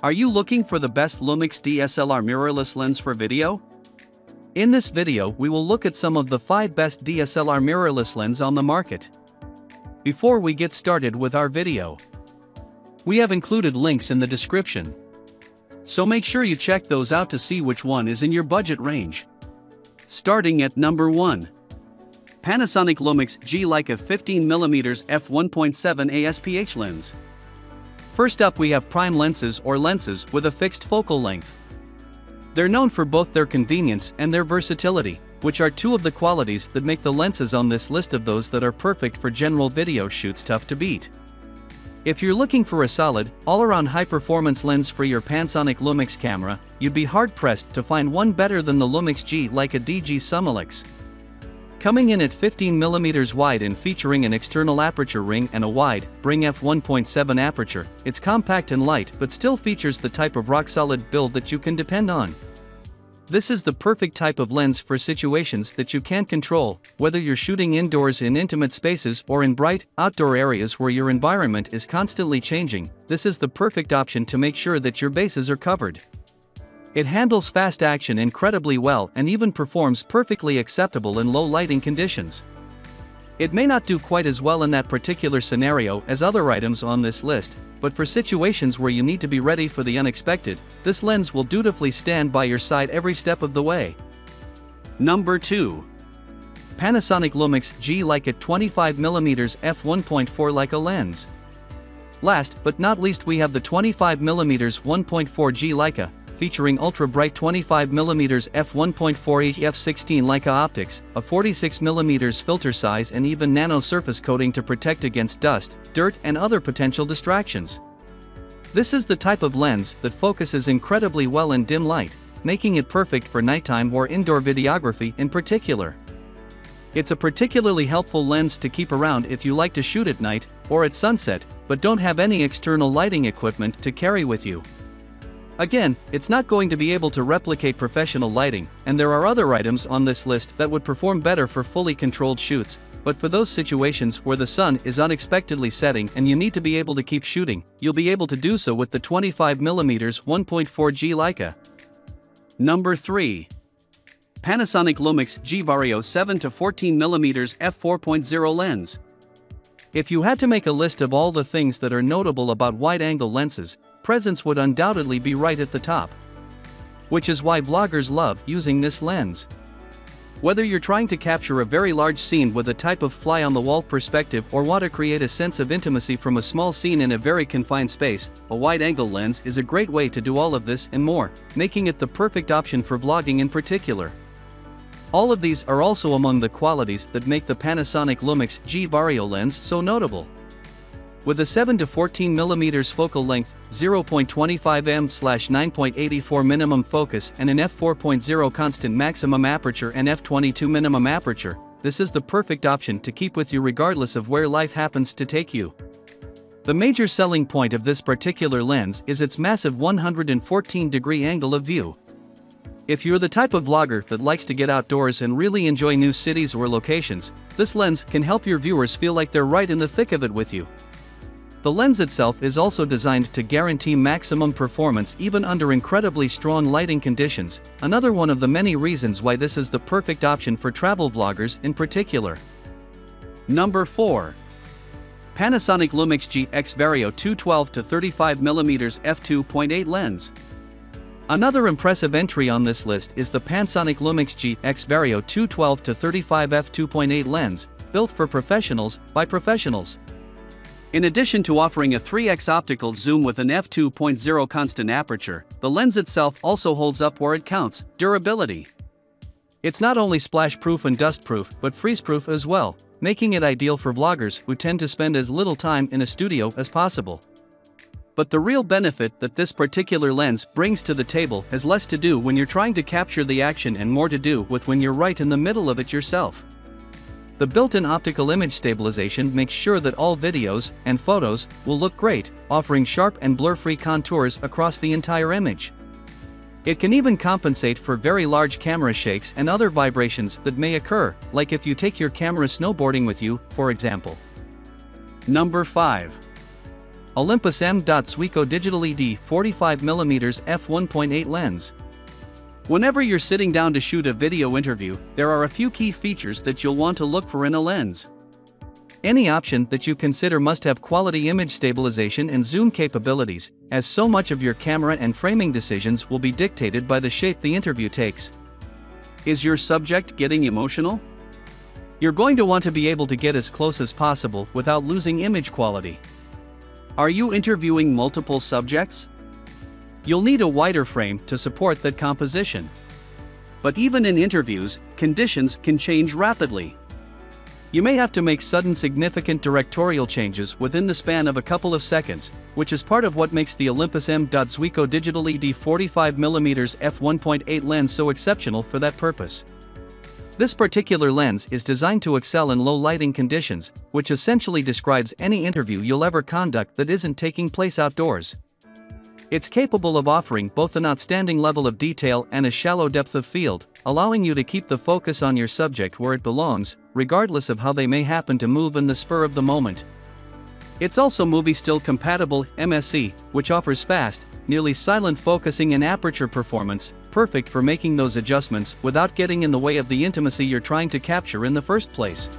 Are you looking for the best LUMIX DSLR mirrorless lens for video? In this video we will look at some of the 5 best DSLR mirrorless lens on the market. Before we get started with our video, we have included links in the description, so make sure you check those out to see which one is in your budget range. Starting at number 1. Panasonic LUMIX G Leica 15mm f1.7 ASPH lens. First up we have prime lenses or lenses with a fixed focal length. They're known for both their convenience and their versatility, which are two of the qualities that make the lenses on this list of those that are perfect for general video shoots tough to beat. If you're looking for a solid, all-around high-performance lens for your Panasonic LUMIX camera, you'd be hard-pressed to find one better than the LUMIX G Leica DG Sumilix. Coming in at 15mm wide and featuring an external aperture ring and a wide, Bring f1.7 aperture, it's compact and light but still features the type of rock-solid build that you can depend on. This is the perfect type of lens for situations that you can't control, whether you're shooting indoors in intimate spaces or in bright, outdoor areas where your environment is constantly changing. This is the perfect option to make sure that your bases are covered. It handles fast action incredibly well and even performs perfectly acceptable in low lighting conditions. It may not do quite as well in that particular scenario as other items on this list, but for situations where you need to be ready for the unexpected, this lens will dutifully stand by your side every step of the way. Number 2. Panasonic LUMIX G Leica 25mm f1.4 Leica lens. Last but not least we have the 25mm 1.4 G Leica, featuring ultra-bright 25mm f1.4 f16 Leica optics, a 46mm filter size and even nano surface coating to protect against dust, dirt and other potential distractions. This is the type of lens that focuses incredibly well in dim light, making it perfect for nighttime or indoor videography in particular. It's a particularly helpful lens to keep around if you like to shoot at night or at sunset, but don't have any external lighting equipment to carry with you. Again, it's not going to be able to replicate professional lighting, and there are other items on this list that would perform better for fully controlled shoots, but for those situations where the sun is unexpectedly setting and you need to be able to keep shooting, you'll be able to do so with the 25mm 1.4 G Leica. Number 3. Panasonic LUMIX G Vario 7-14mm f4.0 lens. If you had to make a list of all the things that are notable about wide-angle lenses, presence would undoubtedly be right at the top. Which is why vloggers love using this lens. Whether you're trying to capture a very large scene with a type of fly-on-the-wall perspective or want to create a sense of intimacy from a small scene in a very confined space, a wide-angle lens is a great way to do all of this and more, making it the perfect option for vlogging in particular. All of these are also among the qualities that make the Panasonic LUMIX G Vario lens so notable. With a 7-14mm focal length, 0.25mm/9.84 minimum focus and an f4.0 constant maximum aperture and f22 minimum aperture, this is the perfect option to keep with you regardless of where life happens to take you. The major selling point of this particular lens is its massive 114-degree angle of view. If you're the type of vlogger that likes to get outdoors and really enjoy new cities or locations, this lens can help your viewers feel like they're right in the thick of it with you. The lens itself is also designed to guarantee maximum performance even under incredibly strong lighting conditions, another one of the many reasons why this is the perfect option for travel vloggers in particular. Number 4. Panasonic LUMIX G X Vario 212-35mm f2.8 lens. Another impressive entry on this list is the Panasonic LUMIX G X Vario 212-35 f2.8 lens, built for professionals by professionals. In addition to offering a 3x optical zoom with an f2.0 constant aperture, the lens itself also holds up where it counts: durability. It's not only splash-proof and dust-proof but freeze-proof as well, making it ideal for vloggers who tend to spend as little time in a studio as possible. But the real benefit that this particular lens brings to the table has less to do when you're trying to capture the action and more to do with when you're right in the middle of it yourself. The built-in optical image stabilization makes sure that all videos and photos will look great, offering sharp and blur-free contours across the entire image. It can even compensate for very large camera shakes and other vibrations that may occur, like if you take your camera snowboarding with you, for example. Number 5. Olympus M.ZUIKO Digital ED 45mm f1.8 lens. Whenever you're sitting down to shoot a video interview, there are a few key features that you'll want to look for in a lens. Any option that you consider must have quality image stabilization and zoom capabilities, as so much of your camera and framing decisions will be dictated by the shape the interview takes. Is your subject getting emotional? You're going to want to be able to get as close as possible without losing image quality. Are you interviewing multiple subjects? You'll need a wider frame to support that composition. But even in interviews, conditions can change rapidly. You may have to make sudden significant directorial changes within the span of a couple of seconds, which is part of what makes the Olympus M.ZUIKO Digital ED 45mm f1.8 lens so exceptional for that purpose. This particular lens is designed to excel in low lighting conditions, which essentially describes any interview you'll ever conduct that isn't taking place outdoors. It's capable of offering both an outstanding level of detail and a shallow depth of field, allowing you to keep the focus on your subject where it belongs, regardless of how they may happen to move in the spur of the moment. It's also movie still compatible MSC, which offers fast, nearly silent focusing and aperture performance, perfect for making those adjustments without getting in the way of the intimacy you're trying to capture in the first place.